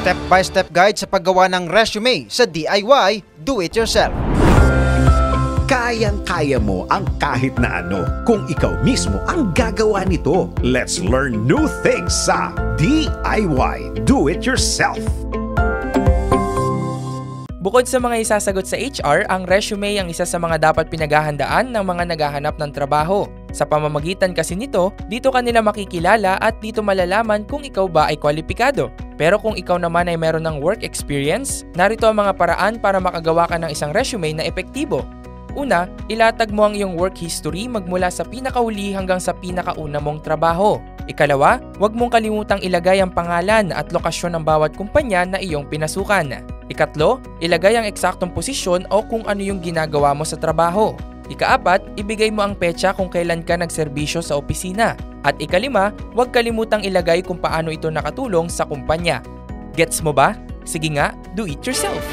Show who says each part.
Speaker 1: Step-by-step guide sa paggawa ng resume sa DIY Do-It-Yourself.
Speaker 2: Kayang-kaya mo ang kahit na ano kung ikaw mismo ang gagawa nito. Let's learn new things sa DIY Do-It-Yourself.
Speaker 3: Bukod sa mga isasagot sa HR, ang resume ang isa sa mga dapat pinaghahandaan ng mga naghahanap ng trabaho. Sa pamamagitan kasi nito, dito ka nila makikilala at dito malalaman kung ikaw ba ay kwalipikado. Pero kung ikaw naman ay meron ng work experience, narito ang mga paraan para makagawa ka ng isang resume na epektibo. Una, ilatag mo ang iyong work history magmula sa pinakauli hanggang sa pinakauna mong trabaho. Ikalawa, huwag mong kalimutang ilagay ang pangalan at lokasyon ng bawat kumpanya na iyong pinasukan. Ikatlo, ilagay ang eksaktong posisyon o kung ano yung ginagawa mo sa trabaho. Ikaapat, ibigay mo ang petsa kung kailan ka nagserbisyo sa opisina. At ikalima, huwag kalimutang ilagay kung paano ito nakatulong sa kumpanya. Gets mo ba? Sige nga, do it yourself!